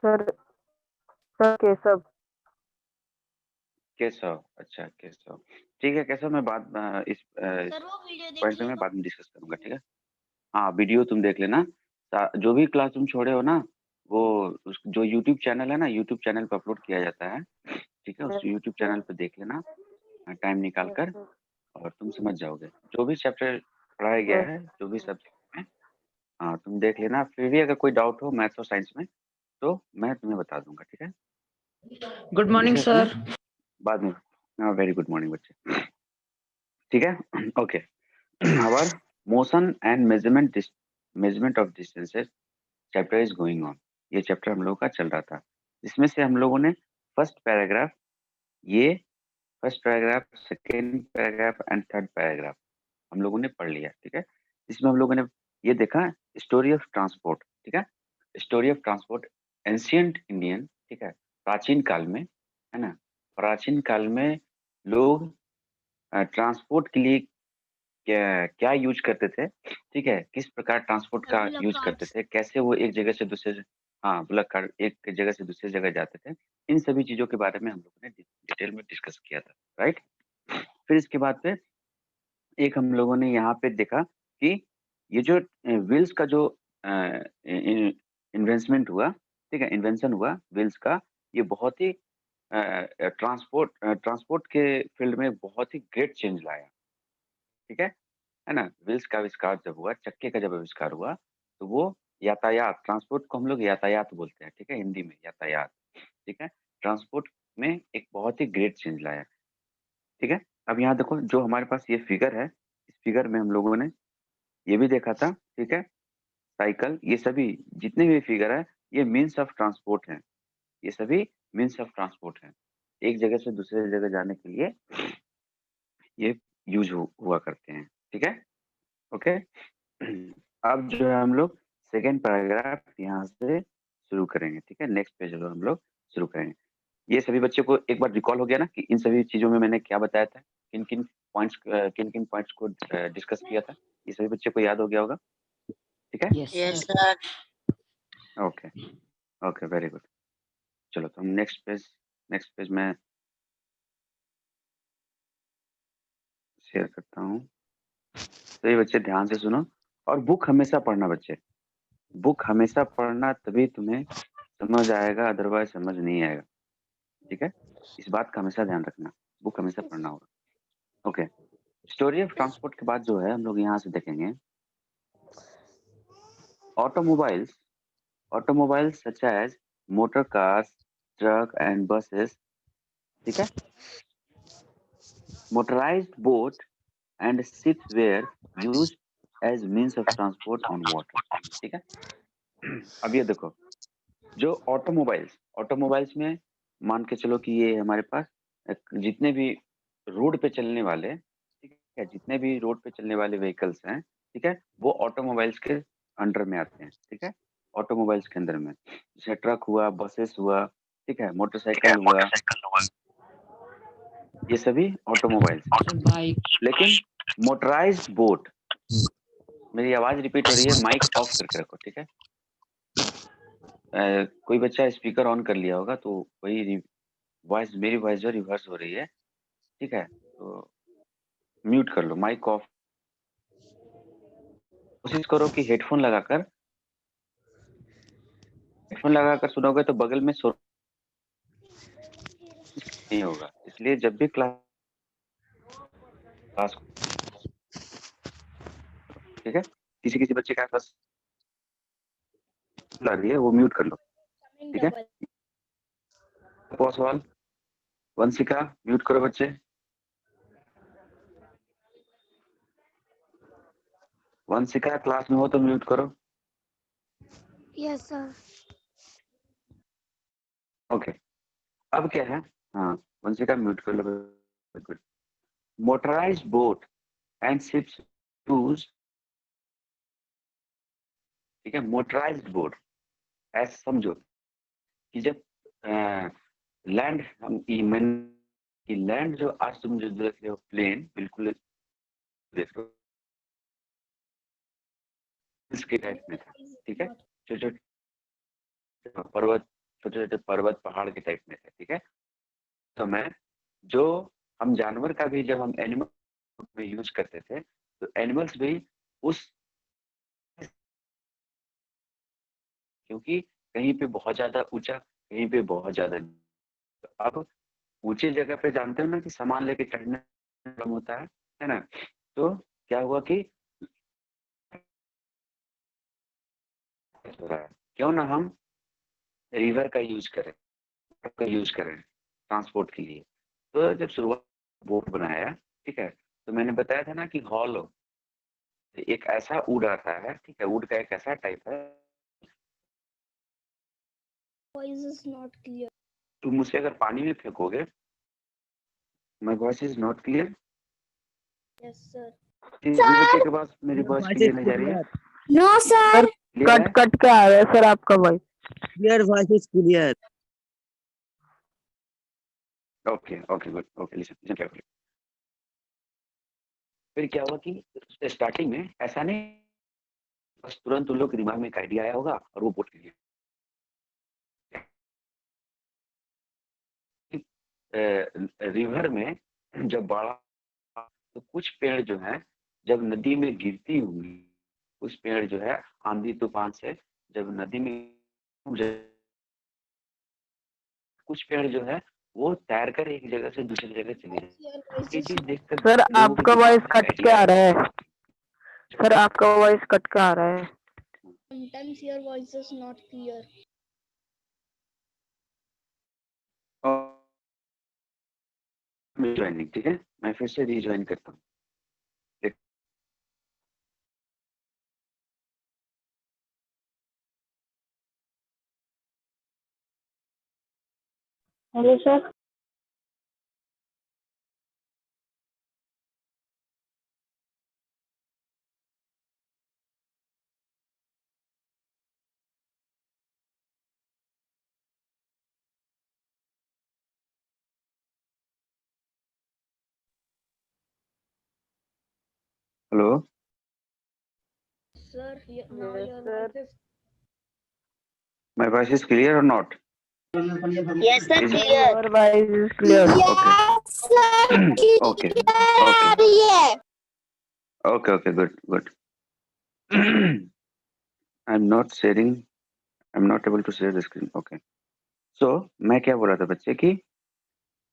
Sir sir Keshav. Keshav, अच्छा केशव, ठीक है केशव, मैं इस सर वो वीडियो पॉइंट पे देखिए मैं बाद में डिस्कस करूंगा, ठीक है। हाँ वीडियो तुम देख लेना, जो भी क्लास तुम छोड़े हो ना, वो जो यूट्यूब चैनल है ना, यूट्यूब चैनल पे अपलोड किया जाता है, ठीक है, उस यूट्यूब चैनल पे देख लेना टाइम निकाल कर, और तुम समझ जाओगे जो भी चैप्टर पढ़ाया गया है, जो भी सब्जेक्ट में। हाँ तुम देख लेना, फिर भी अगर कोई डाउट हो मैथ्स और साइंस में तो मैं तुम्हें बता दूंगा, ठीक है। Good morning sir. बाद में, हाँ वेरी गुड मॉर्निंग बच्चे, ठीक है। Okay, our motion and measurement of distances chapter is going on. ये चैप्टर हम लोगों का चल रहा था, इसमें से हम लोगों ने फर्स्ट पैराग्राफ, ये first paragraph, second paragraph and third paragraph हम लोगों ने पढ़ लिया, ठीक है। इसमें हम लोगों ने ये देखा स्टोरी ऑफ ट्रांसपोर्ट, ठीक है, story of transport ancient Indian, ठीक है, प्राचीन काल में, है ना, प्राचीन काल में लोग ट्रांसपोर्ट के लिए क्या क्या यूज करते थे, ठीक है, किस प्रकार ट्रांसपोर्ट का बुलेट यूज करते कार्ट्स। थे, कैसे वो एक जगह से दूसरे, हाँ बुलक कार्ट, एक जगह से दूसरी जगह जाते थे, इन सभी चीजों के बारे में हम लोगों ने डिटेल में डिस्कस किया था, राइट। फिर इसके बाद पे एक हम लोगों ने यहाँ पे देखा कि ये जो व्हील्स का जो इन्वेंटमेंट हुआ, ठीक है, इन्वेंशन हुआ व्हील्स का, ये बहुत ही ट्रांसपोर्ट के फील्ड में बहुत ही ग्रेट चेंज लाया, ठीक है ना। व्हील्स का आविष्कार जब हुआ, चक्के का जब आविष्कार हुआ, तो वो यातायात, ट्रांसपोर्ट को हम लोग यातायात बोलते हैं, ठीक है, हिंदी में यातायात, ठीक है, ट्रांसपोर्ट में एक बहुत ही ग्रेट चेंज लाया, ठीक है। अब यहाँ देखो जो हमारे पास ये फिगर है, इस फिगर में हम लोगों ने ये भी देखा था, ठीक है, साइकिल, ये सभी जितने भी फिगर है, ये मीन्स ऑफ ट्रांसपोर्ट है, ये सभी मीन्स ऑफ ट्रांसपोर्ट है, एक जगह से दूसरे जगह जाने के लिए ये यूज हुआ करते हैं, ठीक है, ओके। अब जो है हम लोग सेकेंड पैराग्राफ यहाँ से शुरू करेंगे, ठीक है, नेक्स्ट पेज हम लोग शुरू करेंगे। ये सभी बच्चों को एक बार रिकॉल हो गया ना कि इन सभी चीजों में मैंने क्या बताया था, किन किन पॉइंट्स को डिस्कस किया था, ये सभी बच्चों को याद हो गया होगा, ठीक है। Yes sir. Okay okay very good. चलो तो हम नेक्स्ट पेज में शेयर करता हूँ, तो ये बच्चे ध्यान से सुनो, और बुक हमेशा पढ़ना बच्चे, बुक हमेशा पढ़ना, तभी तुम्हें समझ आएगा, अदरवाइज समझ नहीं आएगा, ठीक है, इस बात का हमेशा ध्यान रखना, बुक हमेशा पढ़ना होगा, ओके। स्टोरी ऑफ ट्रांसपोर्ट के बाद जो है हम लोग यहाँ से देखेंगे automobiles, automobiles such as motor cars, truck and buses, ठीक है, motorised boat and ships were used as means of transport on water, ठीक है। अब ये देखो जो ऑटोमोबाइल्स में मान के चलो कि ये हमारे पास जितने भी रोड पे चलने वाले, ठीक है, जितने भी रोड पे चलने वाले व्हीकल्स हैं, ठीक है, वो ऑटोमोबाइल्स के अंडर में आते हैं, ठीक है, ऑटोमोबाइल्स के अंदर में, जैसे ट्रक हुआ, बसेस हुआ, ठीक है, मोटरसाइकिल हुआ, ये सभी ऑटोमोबाइल्स हैं। बाइक। लेकिन मोटराइज्ड बोट, मेरी आवाज रिपीट हो रही है, माइक ऑफ करके रखो, ठीक है। कोई बच्चा स्पीकर ऑन कर लिया होगा तो वही वॉइस, मेरी वॉइस जो रिवर्स हो रही है, ठीक है, तो म्यूट कर लो, माइक ऑफ, कोशिश करो कि हेडफोन लगाकर सुनोगे तो बगल में शोर नहीं होगा, इसलिए जब भी क्लास, ठीक है, किसी किसी बच्चे के पास आ रही है वो म्यूट कर लो, ठीक है। पॉज वंशिका म्यूट करो बच्चे, वंशिका क्लास में हो तो म्यूट करो, यस सर। ओके। अब क्या है, हाँ वंशिका म्यूट कर लो, good. Motorized boat and ships use, ठीक है, मोटराइज्ड बोट ऐसा समझो कि जब लैंड, हम लैंड जो आज तुम जो देख रहे हो प्लेन, बिल्कुल देख रहे हो इसके टाइप में था, ठीक है, जो जो पर्वत छोटे छोटे पर्वत पहाड़ के टाइप में थे, ठीक है। तो मैं जो हम जानवर का भी जब हम एनिमल में यूज करते थे तो एनिमल्स भी उस, क्योंकि कहीं पे बहुत ज्यादा ऊंचा, कहीं पे बहुत ज्यादा, तो अब ऊंची जगह पे जानते हो ना कि सामान लेके चढ़ने में प्रॉब्लम होता है ना। तो क्या हुआ कि हो रहा है, क्यों ना हम रिवर का यूज करें, ट्रांसपोर्ट के लिए। तो जब शुरुआत बोट बनाया, ठीक है, तो मैंने बताया था ना कि हॉलो एक ऐसा वुड आता है, ठीक है, वुड का एक ऐसा टाइप है, Voice is not clear. तुम उसे अगर पानी में फेंकोगे, my voice is not clear, Yes, sir. बच्चे के पास मेरी वॉइस Voice क्लियर is नहीं जा रही है, clear. No, sir. Sir clear cut है? कट के आ रहा है सर आपका voice. Your voice is clear. Okay okay good, okay listen listen carefully. फिर क्या हुआ कि स्टार्टिंग में ऐसा नहीं, बस तुरंत उन लोग के दिमाग में एक आइडिया आया होगा और वो बोट के लिए रिवर में जब बाढ़, तो कुछ पेड़ जो है जब नदी में गिरती हुई, कुछ पेड़ जो है आंधी तूफान से जब नदी में डूब जाए, कुछ पेड़ जो है वो तैर कर एक जगह से दूसरी जगह चले जाए। Your voice ये is चीज not. देखकर सर लोगों के आपका दिमाग वॉइस में एक कट के आइडिया आ आया। रहा है, सर आपका वॉइस कट के आ रहा है। Sometimes your voice is not clear. Joining, ठीक है, मैं फिर से रीज्वाइन करता हूँ। Hello sir. Hello, Sir, now Yes, your sir. voice is. My voice is clear और not? Yes, sir. Is it- Clear. Your voice is clear. Yes, sir. Okay. Clear. Yeah. Okay okay good good. I am not sharing, I am not able to share the screen. Okay, so मैं क्या बोल रहा था बच्चे कि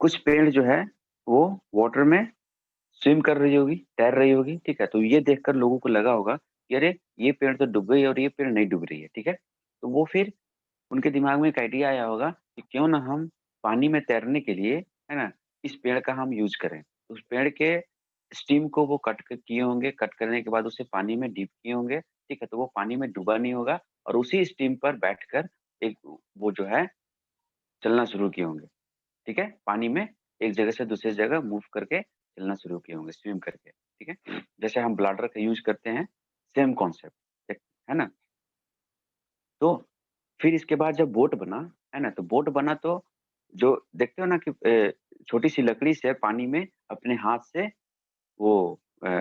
कुछ पेड़ जो है वो वाटर में स्विम कर रही होगी, तैर रही होगी, ठीक है, तो ये देखकर लोगों को लगा होगा कि अरे ये पेड़ तो डूब गई और ये पेड़ नहीं डूब रही है, ठीक है। तो वो फिर उनके दिमाग में एक आइडिया आया होगा कि क्यों ना हम पानी में तैरने के लिए, है ना, इस पेड़ का हम यूज करें। उस पेड़ के स्टीम को वो कट किए होंगे, कट करने के बाद उसे पानी में डीप किए होंगे, ठीक है, तो वो पानी में डूबा नहीं होगा और उसी स्टीम पर बैठकर एक वो जो है चलना शुरू किए होंगे, ठीक है, पानी में एक जगह से दूसरी जगह मूव करके चलना शुरू किए होंगे, स्विम करके, ठीक है, जैसे हम ब्लाडर का यूज करते हैं, सेम कॉन्सेप्ट है ना। तो फिर इसके बाद जब बोट बना, है ना, तो बोट बना तो जो देखते हो ना कि छोटी सी लकड़ी से पानी में अपने हाथ से वो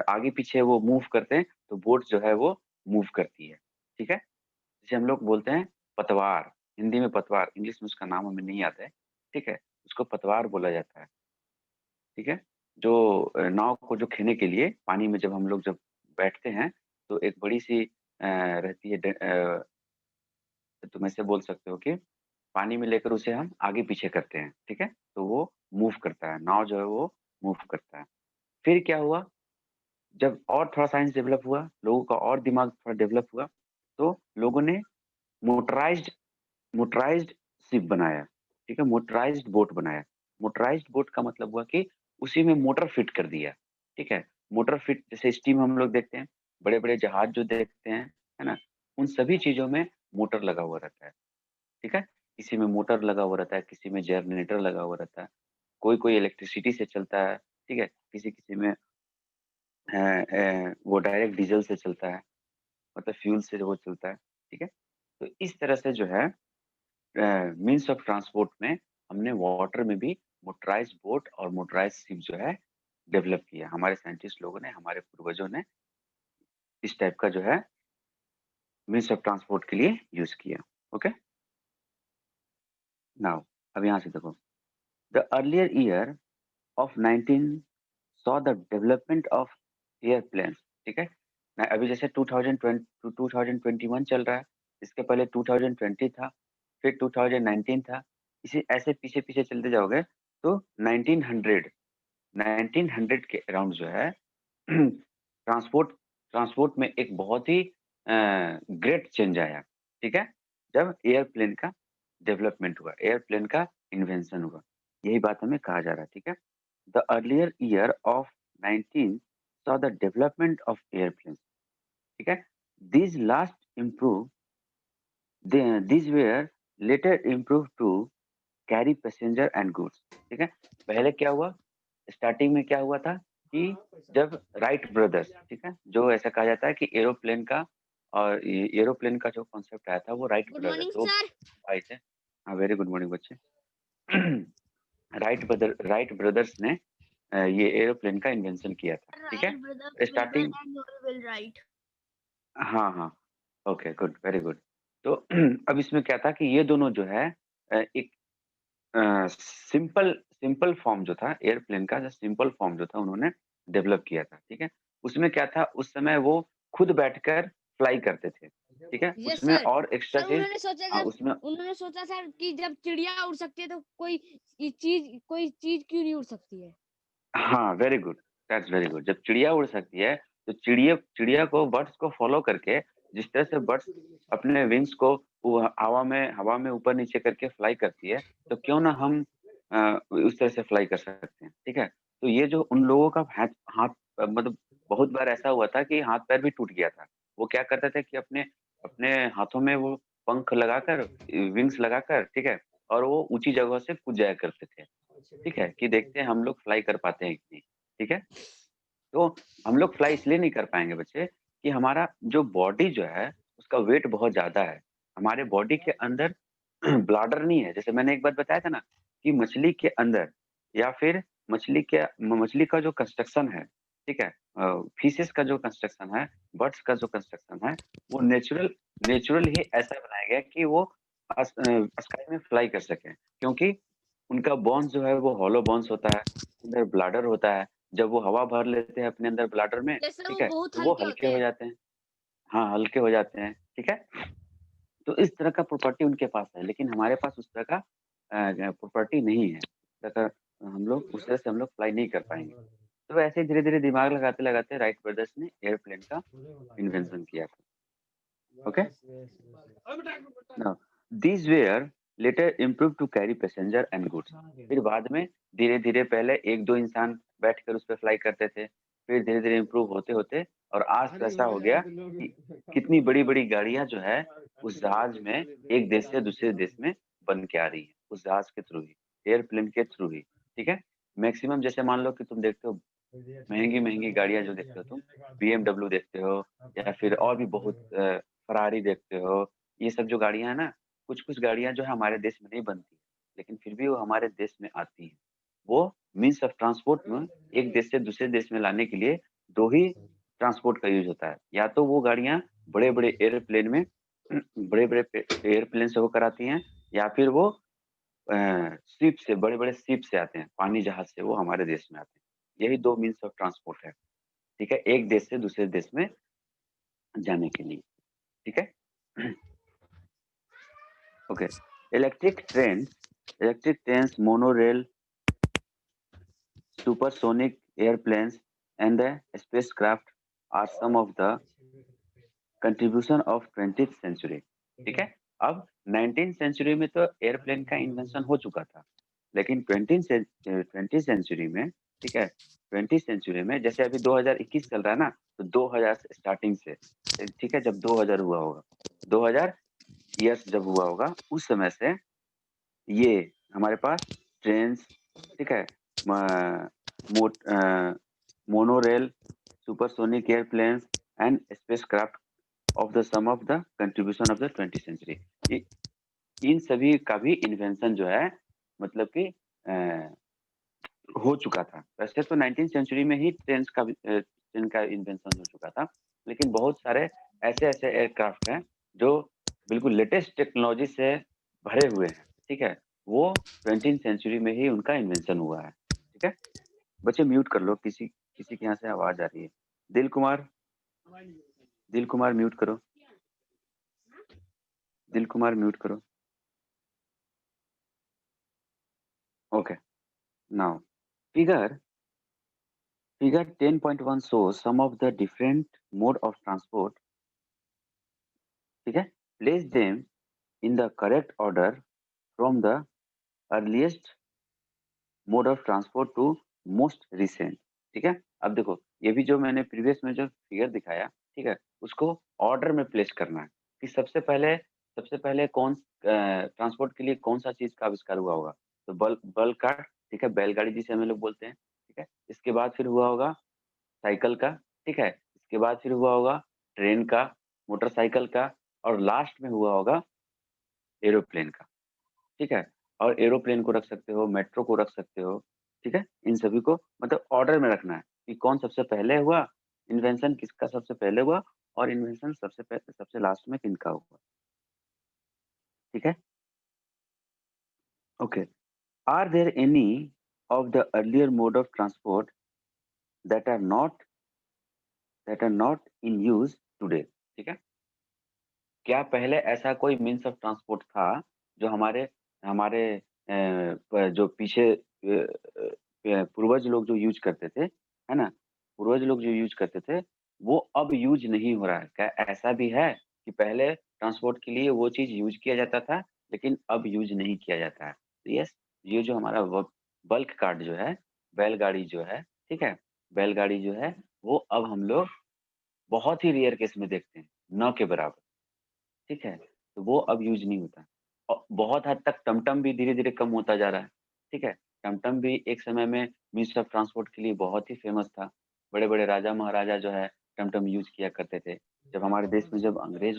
आगे पीछे वो मूव करते हैं, तो बोट जो है वो मूव करती है, ठीक है। जिसे हम लोग बोलते हैं पतवार, हिंदी में पतवार, इंग्लिश में उसका नाम हमें नहीं आता है, ठीक है, उसको पतवार बोला जाता है, ठीक है। जो नाव को जो खेने के लिए पानी में जब हम लोग जब बैठते हैं, तो एक बड़ी सी रहती है तुम ऐसे बोल सकते हो कि पानी में लेकर उसे हम आगे पीछे करते हैं, ठीक है, तो वो मूव करता है, नाव जो है वो मूव करता है। फिर क्या हुआ, जब और थोड़ा साइंस डेवलप हुआ, लोगों का और दिमाग थोड़ा डेवलप हुआ, तो लोगों ने मोटराइज्ड मोटराइज्ड शिप बनाया, ठीक है, मोटराइज्ड बोट बनाया। मोटराइज्ड बोट का मतलब हुआ कि उसी में मोटर फिट कर दिया, ठीक है। मोटर फिट जैसे स्टीम हम लोग देखते हैं, बड़े-बड़े जहाज जो देखते हैं, है ना? उन सभी चीज़ों में मोटर लगा हुआ रहता है, ठीक है। किसी में मोटर लगा हुआ रहता है, किसी में जनरेटर लगा हुआ रहता है, कोई-कोई इलेक्ट्रिसिटी से चलता है, ठीक है। किसी-किसी में वो डायरेक्ट डीज़ल से चलता है, मतलब फ्यूल से वो चलता है, ठीक है। तो इस तरह से जो है मीन्स ऑफ ट्रांसपोर्ट में हमने वाटर में भी मोटराइज्ड बोट और मोटराइज्ड शिप जो है डेवलप किया। हमारे साइंटिस्ट लोगों ने, हमारे पूर्वजों ने इस टाइप का जो है मीन्स ऑफ ट्रांसपोर्ट के लिए यूज़ किया। ओके? नाउ अब यहाँ से देखो, the earlier year of 19 saw the development of airplanes, ठीक है ना। अभी जैसे 2020 2021 चल रहा है, इसके पहले 2020 था, फिर 2019 था, इसे ऐसे पीछे पीछे चलते जाओगे तो 1900 के अराउंड जो है ट्रांसपोर्ट ट्रांसपोर्ट में एक बहुत ही ग्रेट चेंज आया, ठीक है, जब एयरप्लेन का डेवलपमेंट हुआ, एयरप्लेन का इन्वेंशन हुआ। यही बात हमें कहा जा रहा है, ठीक है। The earlier year of 19 saw the development of airplanes, ठीक है। These last improve, these were later improved to carry passenger and goods, ठीक है। पहले क्या हुआ, स्टार्टिंग में क्या हुआ था कि जब राइट ब्रदर्स, ठीक है, जो ऐसा कहा जाता है कि एरोप्लेन का और एरोप्लेन का जो कॉन्सेप्ट आया था वो राइट गुड ब्रदर, मॉर्निंग दो सर। भाई थे। हाँ, वेरी गुड मॉर्निंग बच्चे। राइट ब्रदर्स ने ये एरोप्लेन का इन्वेंशन किया था, ठीक है। Starting, right. हाँ हाँ, ओके, गुड, वेरी गुड। तो अब इसमें क्या था कि ये दोनों जो है एक सिंपल सिंपल फॉर्म जो था एयरप्लेन का, जो सिंपल फॉर्म जो था उन्होंने डेवलप किया था, ठीक है। उसमें क्या था, उस समय वो खुद बैठकर फ्लाई करते थे, ठीक है। यस उसमें सर। और एक्स्ट्रा सर चीज, हाँ, उसमें उन्होंने सोचा सर कि जब चिड़िया उड़ सकती है तो कोई चीज क्यों नहीं उड़ सकती है। हाँ, very good, that's very good. जब चिड़िया उड़ सकती है तो चिड़िया चिड़िया को, बर्ड्स को फॉलो करके, जिस तरह से बर्ड्स अपने विंग्स को वो हवा में ऊपर नीचे करके फ्लाई करती है, तो क्यों ना हम उस तरह से फ्लाई कर सकते हैं, ठीक है। तो ये जो उन लोगों का हाथ हाथ मतलब बहुत बार ऐसा हुआ था कि हाथ पैर भी टूट गया था। वो क्या करते थे कि अपने अपने हाथों में वो पंख लगाकर, विंग्स लगाकर, ठीक है, और वो ऊंची जगह से कूद जाया करते थे, ठीक है, कि देखते हैं हम लोग फ्लाई कर पाते हैं कि नहीं, ठीक है। तो हम लोग फ्लाई इसलिए नहीं कर पाएँगे बच्चे कि हमारा जो बॉडी जो है उसका वेट बहुत ज़्यादा है। हमारे बॉडी के अंदर ब्लैडर नहीं है। जैसे मैंने एक बात बताया था ना कि मछली के अंदर या फिर मछली का जो कंस्ट्रक्शन है, ठीक है? फिशेज़ का जो कंस्ट्रक्शन है, बर्ड्स का जो कंस्ट्रक्शन है, वो नेचुरल ही ऐसा बनाया गया है कि वो स्काई में फ्लाई कर सकें। क्योंकि उनका बोन्स जो है वो होलो बोन्स होता है, अंदर ब्लैडर होता है। जब वो हवा भर लेते हैं अपने अंदर ब्लैडर में, यस सर, ठीक वो है? बहुत तो वो हल्के हल्के होते हो हैं। जाते हैं। हाँ, हल्के हो जाते हैं, ठीक है? तो इस तरह का प्रॉपर्टी उनके पास है, लेकिन हमारे पास उस तरह का प्रॉपर्टी नहीं है। उस तरह का हम लोग उस तरह से हम लोग फ्लाई नहीं कर पाएँगे। तो ऐसे ही धीरे-धीरे दिमाग लगाते-लगाते राइट ब्रदर्स ने एयरप्लेन का इन्वेंशन किया था। Okay? Now these were later improved to carry passenger and goods. फिर बाद में धीरे-धीरे पहले 1-2 इंसान बैठकर उस पे फ्लाई करते थे। फिर धीरे-धीरे इम्प्रूव होते-होते और आज तो ऐसा हो गया कि कितनी बड़ी-बड़ी गाड़ियाँ जो है उस जहाज में एक देश से दूसरे देश में बन के आ रही है, उस जहाज के थ्रू ही, एयरप्लेन के थ्रू ही, ठीक है? मैक्सिमम जैसे मान लो कि तुम देखते हो महँगी-महँगी गाड़ियाँ जो देखते हो तुम, बीएमडब्ल्यू देखते हो या फिर और भी बहुत फ़ेरारी देखते हो। ये सब जो गाड़ियाँ हैं ना, कुछ-कुछ गाड़ियाँ जो है हमारे देश में नहीं बनती, लेकिन फिर भी वो हमारे देश में आती हैं। वो मीन्स ऑफ ट्रांसपोर्ट में एक देश से दूसरे देश में लाने के लिए 2 ही ट्रांसपोर्ट का यूज़ होता है। या तो वो गाड़ियाँ बड़े-बड़े एयरप्लेन में बड़े-बड़े एयरप्लेन से होकर आती हैं या फिर वो शिप से, बड़े-बड़े शिप से आते हैं, पानी जहाज़ से वो हमारे देश में आते हैं। यही 2 मीन्स ऑफ ट्रांसपोर्ट है, ठीक है? एक देश से दूसरे देश में जाने के लिए, ठीक है? Okay, electric trains, monorail, supersonic airplanes and the spacecraft are some of the contribution of 20th century, ठीक है। अब 19th सेंचुरी में तो एयरप्लेन का इन्वेंशन हो चुका था, लेकिन 20th सेंचुरी में, ठीक है, 20th सेंचुरी में जैसे अभी 2021 चल रहा है ना, तो 2000 से स्टार्टिंग से, ठीक है, जब 2000 हुआ होगा, 2000 ईयर्स जब हुआ होगा, उस समय से ये हमारे पास ट्रेन्स, ठीक है, monorail, supersonic airplanes and spacecraft of the some of the contribution of the 20th century. इन सभी का भी इन्वेंशन जो है मतलब कि हो चुका था। वैसे तो 19th सेंचुरी में ही ट्रेन का इन्वेंशन हो चुका था, लेकिन बहुत सारे ऐसे-ऐसे एयरक्राफ्ट हैं जो बिल्कुल लेटेस्ट टेक्नोलॉजी से भरे हुए हैं, ठीक है? वो 20th सेंचुरी में ही उनका इन्वेंशन हुआ है। ठीक है, बच्चे म्यूट कर लो, किसी किसी के यहाँ से आवाज आ रही है। दिल कुमार म्यूट करो, दिल कुमार म्यूट करो। Okay, now figure 10.1 shows some of the different mode of transport. ठीक है, place them in the correct order from the earliest mode of transport to most recent। ठीक है, अब देखो ये भी जो मैंने प्रीवियस में जो फिगर दिखाया, ठीक है, उसको ऑर्डर में प्लेस करना है कि सबसे पहले कौन ट्रांसपोर्ट के लिए कौन सा चीज का आविष्कार हुआ होगा। तो बल कार, ठीक है, बैलगाड़ी जिसे हम लोग बोलते हैं। ठीक है, इसके बाद फिर हुआ होगा साइकिल का। ठीक है, इसके बाद फिर हुआ होगा ट्रेन का, मोटरसाइकिल का, और लास्ट में हुआ होगा एरोप्लेन का। ठीक है, और एरोप्लेन को रख सकते हो, मेट्रो को रख सकते हो। ठीक है, इन सभी को मतलब ऑर्डर में रखना है कि कौन सबसे पहले हुआ, इन्वेंशन किसका सबसे पहले हुआ, और इन्वेंशन सबसे लास्ट में किनका हुआ। ठीक है, okay. Are there any of the earlier mode of transport that are not in use today. ठीक है, क्या पहले ऐसा कोई मीन्स ऑफ ट्रांसपोर्ट था जो हमारे हमारे जो पीछे पूर्वज लोग जो यूज करते थे, है ना, पूर्वज लोग जो यूज करते थे वो अब यूज नहीं हो रहा है? क्या ऐसा भी है कि पहले ट्रांसपोर्ट के लिए वो चीज यूज किया जाता था लेकिन अब यूज नहीं किया जाता है? तो यस, ये जो हमारा बल्क कार्ट जो है, बैलगाड़ी जो है, ठीक है, बैलगाड़ी जो है वो अब हम लोग बहुत ही रेयर केस में देखते हैं, न के बराबर। ठीक है, तो वो अब यूज़ नहीं होता। और बहुत हद तक टमटम भी धीरे-धीरे कम होता जा रहा है। ठीक है, टमटम भी एक समय में मीन्स ऑफ ट्रांसपोर्ट के लिए बहुत ही फेमस था। बड़े-बड़े राजा-महाराजा जो है टमटम यूज़ किया करते थे। जब हमारे देश में जब अंग्रेज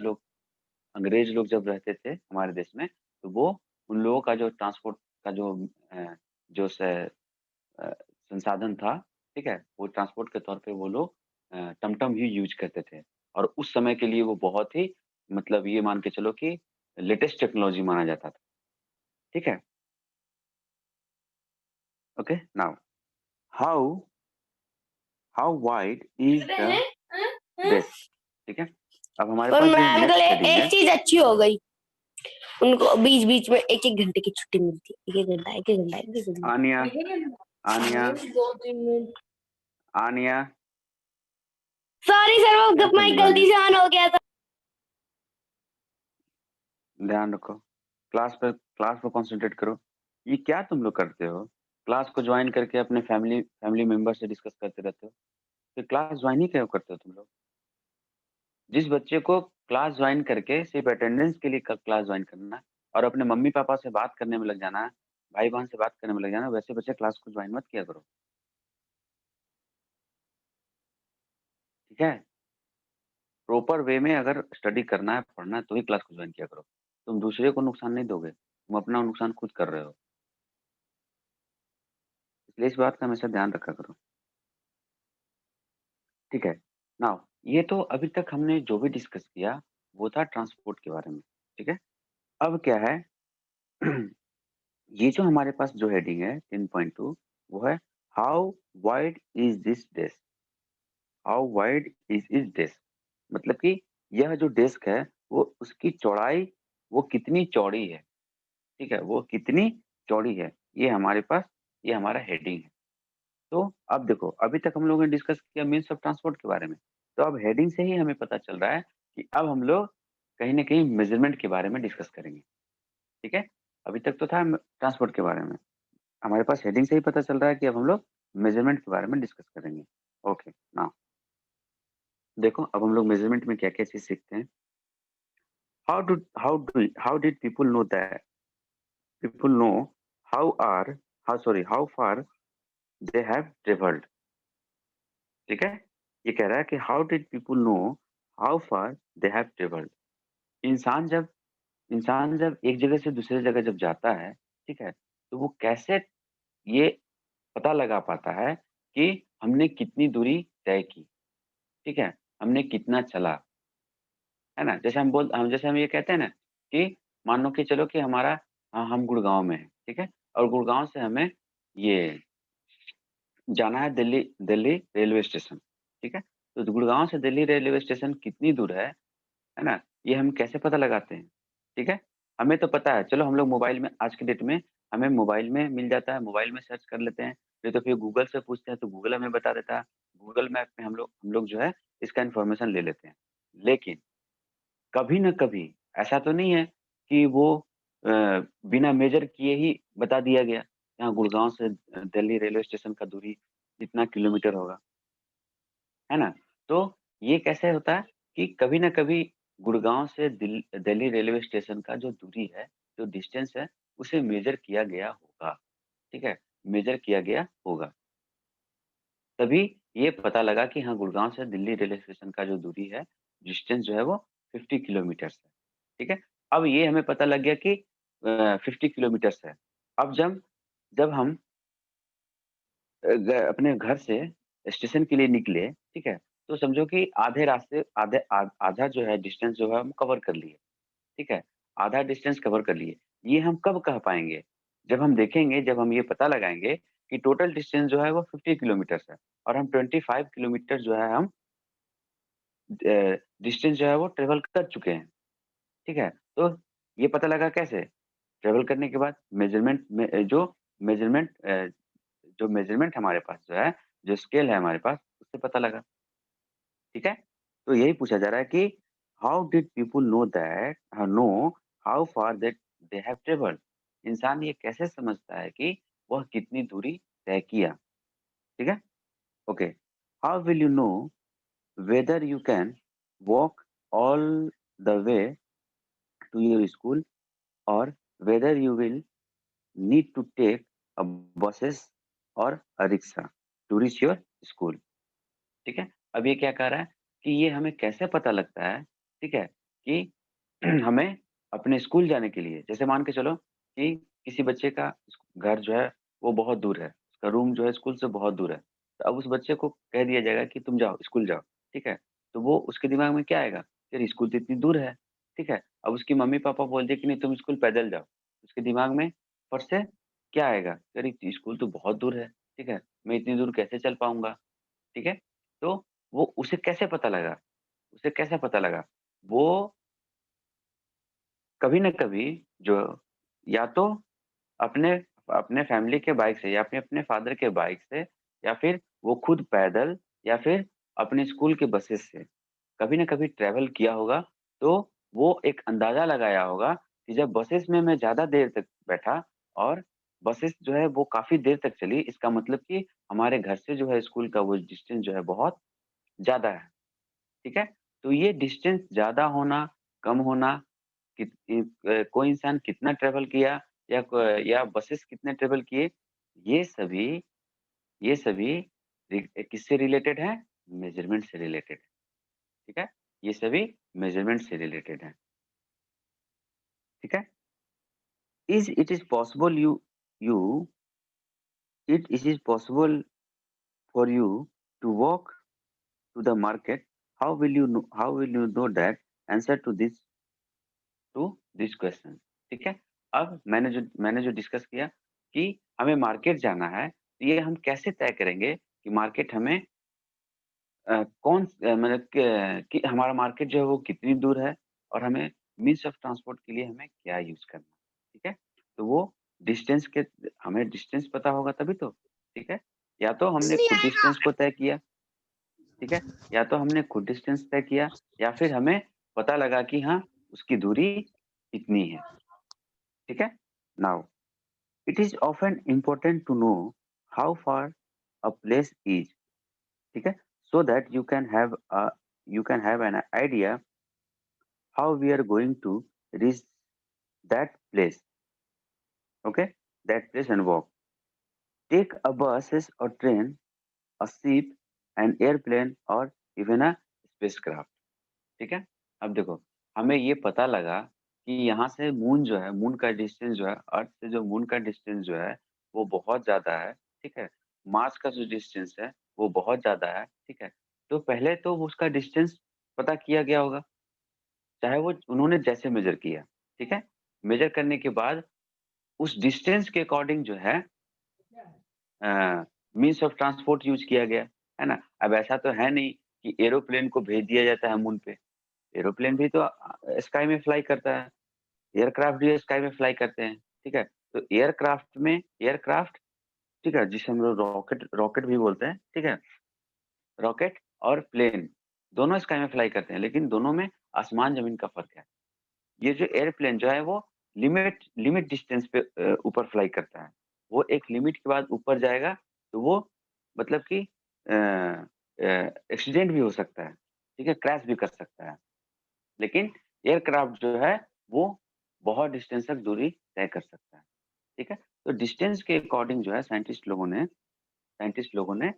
लोग जब रहते थे हमारे देश में, तो वो उन लोगों का जो ट्रांसपोर्ट का अ, जो स संसाधन था, ठीक है, वो ट्रांसपोर्ट के तौर पे वो लोग टमटम ही यूज़ करते थे। और उस समय के लिए वो बहुत ही मतलब ये मान के चलो कि लेटेस्ट टेक्नोलॉजी माना जाता था। ठीक है? Okay, now how how wide is the desk? ठीक है? अब हमारे और पास जो मैम कल नेक्स्ट हेडिंग एक है, चीज अच्छी हो गई, उनको बीच बीच में एक एक घंटे की छुट्टी मिलती है, एक एक घंटा एक एक घंटा एक एक घंटा। आनिया आनिया दो तीन मिनट। आनिया, सॉरी सर, क्या वो कर माइक रही हो गलती आनिया? से ऑन हो गया था। ध्यान रखो। क्लास पे कंसंट्रेट करो। ये क्या तुम लोग करते हो? क्लास को जॉइन करके अपने फैमिली फैमिली मेंबर से डिस्कस करते रहते हो। फिर क्लास जॉइन ही क्यों करते हो तुम लोग? जिस बच्चे को क्लास ज्वाइन करके सिर्फ अटेंडेंस के लिए क्लास ज्वाइन करना है और अपने मम्मी पापा से बात करने में लग जाना है, भाई बहन से बात करने में लग जाना, वैसे बच्चे क्लास को ज्वाइन मत किया करो। ठीक है, प्रॉपर वे में अगर स्टडी करना है, पढ़ना है, तो ही क्लास को ज्वाइन किया करो। तुम दूसरे को नुकसान नहीं दोगे, तुम अपना नुकसान खुद कर रहे हो। इसलिए इस बात का हमेशा ध्यान रखा करो। ठीक है, नाउ ये तो अभी तक हमने जो भी डिस्कस किया वो था ट्रांसपोर्ट के बारे में। ठीक है, अब क्या है ये जो हमारे पास जो हेडिंग है 10.2, वो है how wide is this desk. How wide is desk मतलब कि यह जो डेस्क है वो उसकी चौड़ाई वो कितनी चौड़ी है। ठीक है, वो कितनी चौड़ी है, ये हमारे पास ये हमारा हेडिंग है। तो अब देखो अभी तक हम लोगों ने डिस्कस किया मीन्स ऑफ ट्रांसपोर्ट के बारे में। तो अब हेडिंग से ही हमें पता चल रहा है कि अब हम लोग कहीं ना कहीं मेजरमेंट के बारे में डिस्कस करेंगे। ठीक है, अभी तक तो था ट्रांसपोर्ट के बारे में, हमारे पास हेडिंग से ही पता चल रहा है कि अब हम लोग मेजरमेंट के बारे में डिस्कस करेंगे। ओके, नाउ देखो अब हम लोग मेजरमेंट में क्या क्या चीज सीखते हैं। How did people know how far they have travelled. ठीक है, ये कह रहा है कि how did people know how far they have travelled. इंसान जब इंसान जब एक जगह से दूसरे जगह जब जाता है, ठीक है, तो वो कैसे ये पता लगा पाता है कि हमने कितनी दूरी तय की। ठीक है, हमने कितना चला, है ना? जैसे हम ये कहते हैं ना कि मान लो कि चलो कि हम गुड़गाँव में हैं, ठीक है? और गुड़गाँव से हमें ये जाना है दिल्ली दिल्ली रेलवे स्टेशन, ठीक है? तो गुड़गाँव से दिल्ली रेलवे स्टेशन कितनी दूर है ना? ये हम कैसे पता लगाते हैं, ठीक है? हमें तो पता है, चलो हम लोग मोबाइल में आज के डेट में हमें मोबाइल में मिल जाता है, मोबाइल में सर्च कर लेते हैं, नहीं तो फिर गूगल से पूछते हैं तो गूगल हमें बता देता है। गूगल मैप में हम लोग जो है इसका इन्फॉर्मेशन ले लेते हैं। लेकिन कभी न कभी ऐसा तो नहीं है कि वो बिना मेज़र किए ही बता दिया गया, यहाँ गुड़गाँव से दिल्ली रेलवे स्टेशन का दूरी इतना किलोमीटर होगा, है ना? तो ये कैसे होता है कि कभी न कभी गुड़गाँव से दिल्ली रेलवे स्टेशन का जो दूरी है, जो डिस्टेंस है, उसे मेज़र किया गया होगा, ठीक है? मेज़र किया गया होगा। तभी ये पता लगा कि हाँ, गुड़गाँव से दिल्ली रेलवे स्टेशन का जो दूरी है, डिस्टेंस जो है वो 50 किलोमीटर्स है, ठीक है? अब ये हमें पता लग गया कि 50 किलोमीटर्स है। अब जब जब हम अपने घर से स्टेशन के लिए निकले, ठीक है? तो समझो कि आधे रास्ते आधा जो है डिस्टेंस जो है हम कवर कर लिए, ठीक है? आधा डिस्टेंस कवर कर लिए। ये हम कब कह पाएँगे? जब हम देखेंगे, जब हम ये पता लगाएँगे कि टोटल डिस्टेंस जो है वो 50 किलोमीटर्स है और हम 25 किलोमीटर जो है हम डिस्टेंस जो है वो ट्रैवल कर चुके हैं, ठीक है? तो ये पता लगा कैसे? ट्रैवल करने के बाद मेज़रमेंट जो मेज़रमेंट हमारे पास जो है, जो स्केल है हमारे पास, उससे पता लगा, ठीक है? तो यही पूछा जा रहा है कि how did people know how far that they have travelled? इंसान ये कैसे समझता है कि वह कितनी दूरी तय किया, ठीक है? Okay, how will you know whether you can walk all the way to your school और whether you will need to take a buses और a rickshaw to reach your school, ठीक है? अब ये क्या कह रहा है कि ये हमें कैसे पता लगता है, ठीक है? कि हमें अपने स्कूल जाने के लिए जैसे मान के चलो कि किसी बच्चे का घर जो है वो बहुत दूर है, उसका रूम जो है स्कूल से बहुत दूर है। तो अब उस बच्चे को कह दिया जाएगा कि तुम जाओ, स्कूल जाओ, ठीक है? तो वो उसके दिमाग में क्या आएगा? यार स्कूल तो इतनी दूर है, ठीक है? अब उसकी मम्मी-पापा बोल दिए कि नहीं तुम स्कूल पैदल जाओ, उसके दिमाग में फट से क्या आएगा? यार ये स्कूल तो बहुत दूर है, ठीक है? मैं इतनी दूर कैसे चल पाऊँगा, ठीक है? तो वो उसे कैसे पता लगा? उसे कैसे पता लगा? वो कभी न कभी जो या तो अपने अपने फैमिली के बाइक से या फिर अपने फादर के बाइक से या फिर वो खुद पैदल या फिर अपने स्कूल के बसेस से कभी न कभी ट्रैवल किया होगा, तो वो एक अंदाज़ा लगाया होगा कि जब बसेस में मैं ज़्यादा देर तक बैठा और बसेस जो है वो काफ़ी देर तक चली, इसका मतलब कि हमारे घर से जो है स्कूल का वो डिस्टेंस जो है बहुत ज़्यादा है, ठीक है? तो ये डिस्टेंस ज़्यादा होना, कम होना कोई इंसान कितना ट्रैवल किया या बसेस कितने ट्रैवल किए, ये सभी ये सभी किससे रिलेटेड है? मेज़रमेंट से रिलेटेड है, ठीक है? ये सभी मेज़रमेंट से रिलेटेड है, ठीक है? Is it is possible you it is possible for you to walk to the market, how will you know that answer to this question, ठीक है? अब मैंने जो डिस्कस किया कि हमें मार्केट जाना है, तो ये हम कैसे तय करेंगे कि मार्केट हमें मतलब कि हमारा मार्केट जो है वो कितनी दूर है और हमें मीन्स ऑफ ट्रांसपोर्ट के लिए हमें क्या यूज़ करना है, ठीक है? तो वो डिस्टेंस के हमें डिस्टेंस पता होगा तभी तो, ठीक है? या तो हमने नहीं खुद आएगा। डिस्टेंस को तय किया, ठीक है? या तो हमने खुद डिस्टेंस तय किया या फिर हमें पता लगा कि हाँ, उसकी दूरी इतनी है, ठीक है? Now it is often important to know how far a place is, ठीक है? So that you can have an idea how we are going to reach that place, okay? That place and walk. Take a bus or train, a ship, an airplane or even a spacecraft, ठीक है? अब देखो, हमें ये पता लगा कि यहाँ से मून जो है, मून का डिस्टेंस जो है, अर्थ से जो मून का डिस्टेंस जो है, वो बहुत ज़्यादा है, ठीक है? मार्स का जो डिस्टेंस है, वो बहुत ज़्यादा है, ठीक है? तो पहले तो वो उसका डिस्टेंस पता किया गया होगा, चाहे वो उन्होंने जैसे मेज़र किया, ठीक है? मेज़र करने के बाद उस डिस्टेंस के अकॉर्डिंग जो है मीन्स ऑफ ट्रांसपोर्ट यूज किया गया, है ना? अब ऐसा तो है नहीं कि एरोप्लेन को भेज दिया जाता है मून पे। एरोप्लेन भी तो स्काई में फ्लाई करता है, एयरक्राफ्ट भी स्काई में फ्लाई करते हैं, ठीक है? तो एयरक्राफ्ट, ठीक है, जिसे हम लोग रॉकेट रॉकेट भी बोलते हैं, ठीक है? रॉकेट और प्लेन दोनों स्काई में फ्लाई करते हैं, लेकिन दोनों में आसमान-ज़मीन का फ़र्क है। ये जो एयरप्लेन जो है वो लिमिट लिमिट डिस्टेंस पे ऊपर फ्लाई करता है। वो एक लिमिट के बाद ऊपर जाएगा तो वो मतलब कि एक्सीडेंट भी हो सकता है, ठीक है? क्रैश भी कर सकता है। लेकिन एयरक्राफ्ट जो है वो बहुत डिस्टेंस तक दूरी तय कर सकता है, ठीक है? तो डिस्टेंस के अकॉर्डिंग जो है साइंटिस्ट लोगों ने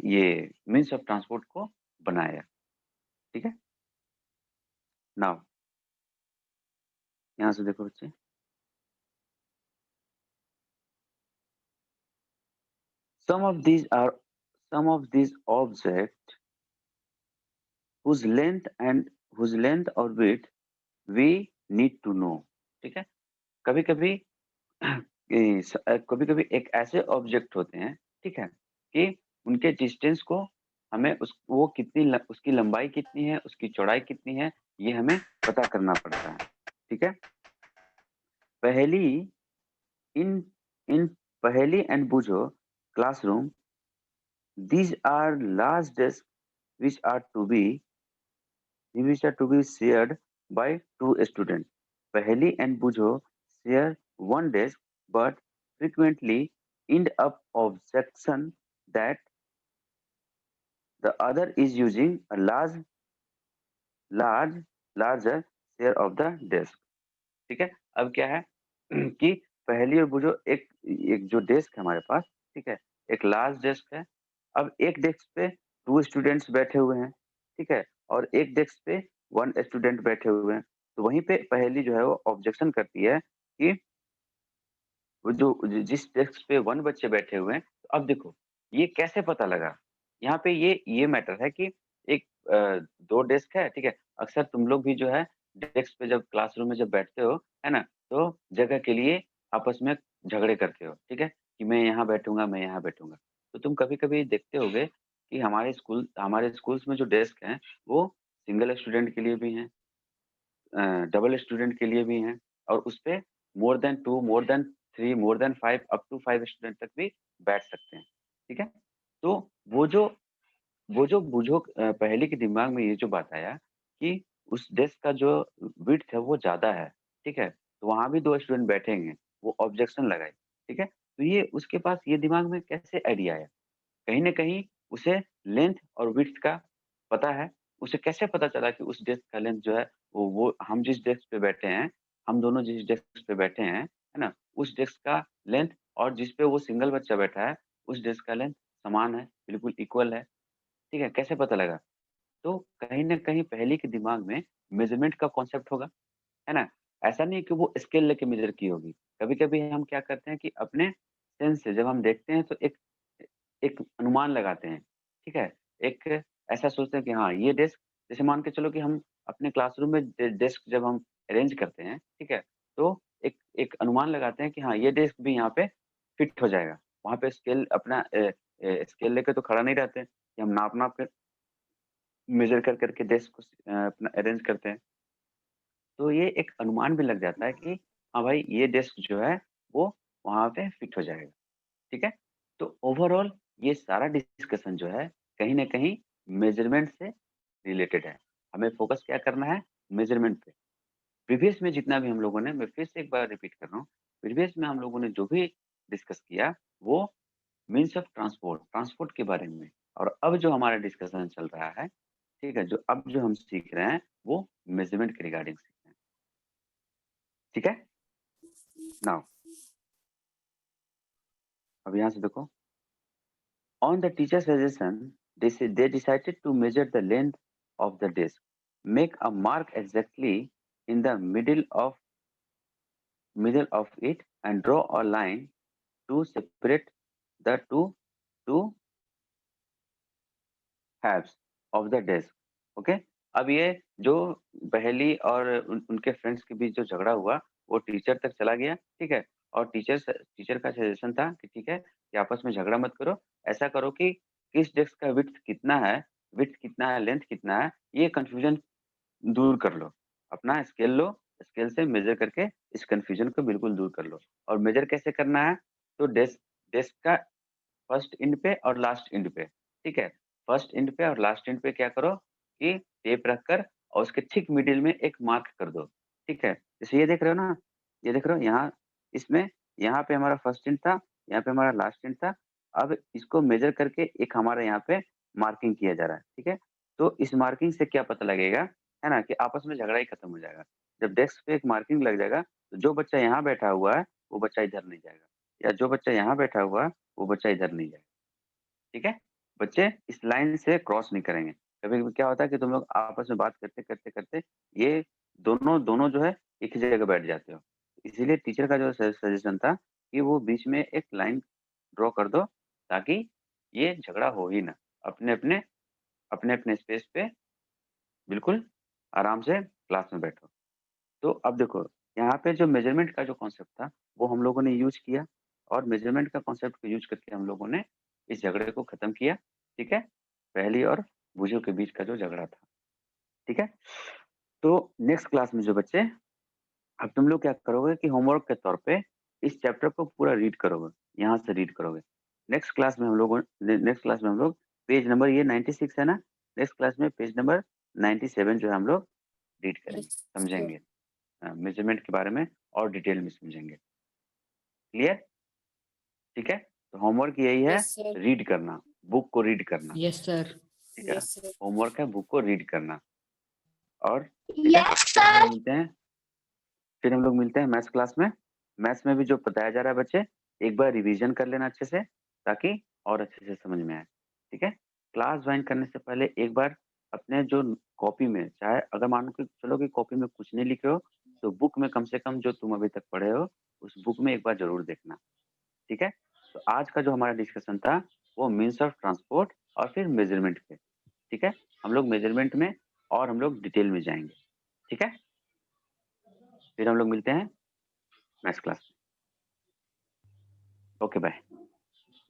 ये मीन्स ऑफ ट्रांसपोर्ट को बनाया, ठीक है? नाउ यहाँ से देखो बच्चे। Some of these are some of these objects whose length or width we need to know, ठीक है? कभी-कभी कभी-कभी एक ऐसे ऑब्जेक्ट होते हैं, ठीक है? कि उनके डिस्टेंस को हमें उसकी लंबाई कितनी है, उसकी चौड़ाई कितनी है, ये हमें पता करना पड़ता है, ठीक है? पहेली इन इन पहेली एंड बूझो classroom, these are large desks which are to be shared by two students. Paheli and Bujo share one desk but frequently end up of section that the other is using a large larger share of the desk. ठीक है? अब क्या है कि पहेली और बुझो एक एक जो डेस्क है हमारे पास, ठीक है? एक लार्ज डेस्क है। अब एक डेस्क पे 2 स्टूडेंट्स बैठे हुए हैं, ठीक है? और एक डेस्क पे 1 स्टूडेंट बैठे हुए हैं। तो वहीं पे पहेली जो है वो ऑब्जेक्शन करती है कि वो जो जिस डेस्क पे 1 बच्चे बैठे हुए हैं, तो अब देखो ये कैसे पता लगा? यहाँ पे ये मैटर है कि एक 2 डेस्क है, ठीक है? अक्सर तुम लोग भी जो है डेस्क पे जब क्लासरूम में जब बैठते हो, है ना? तो जगह के लिए आपस में झगड़े करते हो, ठीक है? कि मैं यहाँ बैठूँगा, मैं यहाँ बैठूँगा। तो तुम कभी-कभी देखते होगे कि हमारे स्कूल्स में जो डेस्क हैं, वो सिंगल स्टूडेंट के लिए भी हैं, डबल स्टूडेंट के लिए भी हैं और उसपे more than 2, more than 3, more than 5 up to 5 student तक भी बैठ सकते हैं, ठीक है? तो वो जो पहेली के दिमाग में ये जो बात आया कि उस डेस्क का जो विड्थ है वो ज़्यादा है, ठीक है? तो वहाँ भी 2 स्टूडेंट बैठेंगे, वो ऑब्जेक्शन लगाई, ठीक है? तो ये उसके पास ये दिमाग में कैसे आइडिया आया? कहीं न कहीं उसे लेंथ और विड्थ का पता है। उसे कैसे पता चला कि उस डेस्क का लेंथ जो है वो हम जिस डेस्क पे बैठे हैं, हम दोनों जिस डेस्क पे बैठे हैं, है ना? उस डेस्क का लेंथ और जिस पे वो सिंगल बच्चा बैठा है, उस डेस्क का लेंथ समान है, बिल्कुल इक्वल है, ठीक है? कैसे पता लगा? तो कहीं न कहीं पहेली के दिमाग में मेज़रमेंट का कॉन्सेप्ट होगा, है ना? ऐसा नहीं है कि वो स्केल लेके मेज़र की होगी। कभी-कभी हम क्या करते हैं कि अपने सेंस से जब हम देखते हैं तो एक एक अनुमान लगाते हैं, ठीक है? एक ऐसा सोचते हैं कि हाँ, ये डेस्क जैसे मान के चलो कि हम अपने क्लासरूम में डेस्क जब हम अरेंज करते हैं, ठीक है? तो एक एक अनुमान लगाते हैं कि हाँ, ये डेस्क भी यहाँ पे फिट हो जाएगा। वहाँ पे स्केल अपना स्केल लेके तो खड़ा नहीं रहते हैं कि हम नाप-नाप के मेज़र कर के डेस्क को अपना अरेंज करते हैं। तो ये एक अनुमान भी लग जाता है कि हाँ भाई, ये डेस्क जो है वो वहाँ पे फिट हो जाएगा, ठीक है? तो ओवरऑल ये सारा डिस्कशन जो है कहीं न कहीं मेज़रमेंट से रिलेटेड है। हमें फ़ोकस क्या करना है? मेज़रमेंट पे। प्रीवियस में जितना भी हम लोगों ने मैं फिर से एक बार रिपीट कर रहा हूँ, प्रीवियस में हम लोगों ने जो भी डिस्कस किया वो मीन्स ऑफ ट्रांसपोर्ट के बारे में और अब जो हमारा डिस्कशन चल रहा है, ठीक है? अब जो हम सीख रहे हैं वो मेज़रमेंट के रिगार्डिंग सीख रहे हैं। ठीक है? नाउ अब यहाँ से देखो On the teacher's suggestion, they decided to measure the length of the disc, make a mark exactly in the middle of it, and draw a line to separate the two halves of the disc. Okay? अब ये जो पहेली और उनके friends के बीच जो झगड़ा हुआ, वो टीचर तक चला गया, ठीक है। और टीचर का सजेशन था कि ठीक है कि आपस में झगड़ा मत करो, ऐसा करो कि किस डेस्क का विड्थ कितना है, लेंथ कितना है, ये कंफ्यूजन दूर कर लो। अपना स्केल लो, स्केल से मेजर करके इस कंफ्यूजन को बिल्कुल दूर कर लो। और मेजर कैसे करना है, तो डेस्क का फर्स्ट एंड पे और लास्ट एंड पे, ठीक है। फर्स्ट एंड पे और लास्ट एंड पे क्या करो कि टेप रखकर और उसके ठीक मिडिल में एक मार्क कर दो, ठीक है। जैसे ये देख रहे हो ना, ये देख रहे हो यहाँ, इसमें यहाँ पे हमारा फर्स्ट एंड था, यहाँ पे हमारा लास्ट एंड था। अब इसको मेजर करके एक हमारा यहाँ पे मार्किंग किया जा रहा है, ठीक है। तो इस मार्किंग से क्या पता लगेगा, है ना, कि आपस में झगड़ा ही खत्म हो जाएगा। जब डेस्क पे एक मार्किंग लग जाएगा तो जो बच्चा यहाँ बैठा हुआ है वो बच्चा इधर नहीं जाएगा, या जो बच्चा यहाँ बैठा हुआ है वो बच्चा इधर नहीं जाएगा, ठीक है। बच्चे इस लाइन से क्रॉस नहीं करेंगे। कभी-कभी क्या होता है कि तुम लोग आपस में बात करते ये दोनों जो है एक ही जगह बैठ जाते हो। इसीलिए टीचर का जो सजेशन था कि वो बीच में एक लाइन ड्रॉ कर दो ताकि ये झगड़ा हो ही ना। अपने-अपने स्पेस पे बिल्कुल आराम से क्लास में बैठो। तो अब देखो, यहाँ पे जो मेज़रमेंट का जो कॉन्सेप्ट था, वो हम लोगों ने यूज़ किया और मेज़रमेंट का कॉन्सेप्ट को यूज़ करके हम लोगों ने इस झगड़े को ख़त्म किया, ठीक है? पहली और भुजों के बीच का जो झगड़ा था, ठीक है? तो नेक्स्ट क्लास में जो बच्चे, अब तुम लोग क्या करोगे कि होमवर्क के तौर पे इस चैप्टर को पूरा रीड करोगे, यहाँ से रीड करोगे। नेक्स्ट क्लास में हम लोग पेज नंबर ये 96 है ना? नेक्स्ट क्लास में पेज नंबर 97 जो है हम लोग रीड करेंगे, Yes, sir. समझेंगे। मेज़रमेंट के बारे में और डिटेल में समझेंगे। क्लियर? ठीक है? तो होमवर्क यही है, Yes, sir. रीड करना, बुक को रीड करना, यस सर। ठीक है? Yes, sir. होमवर्क है बुक को रीड करना। और ठीक है? फिर हम लोग मिलते हैं मैथ्स क्लास में। मैथ्स में भी जो बताया जा रहा है बच्चे, एक बार रिवीजन कर लेना अच्छे से, ताकि और अच्छे से समझ में आए, ठीक है? क्लास ज्वाइन करने से पहले एक बार अपने जो कॉपी में, चाहे अगर मान के चलो कि कॉपी में कुछ नहीं लिखे हो, तो बुक में कम से कम जो तुम अभी तक पढ़े हो, उस बुक में एक बार ज़रूर देखना, ठीक है? तो आज का जो हमारा डिस्कशन था, वो मीन्स ऑफ ट्रांसपोर्ट और फिर मेज़रमेंट पे, ठीक है? हम लोग मेज़रमेंट में और हम लोग डिटेल में जाएँगे, ठीक है? फिर हम लोग मिलते हैं मैथ्स क्लास में। Okay, bye.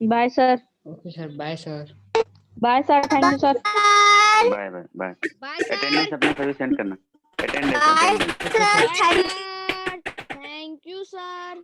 Bye sir. Okay sir, bye sir. Bye sir, thank you sir. Bye, bye, bye. Bye sir. Attendance अपना सभी सेंड करना। Attendance. Bye sir. Thank you sir.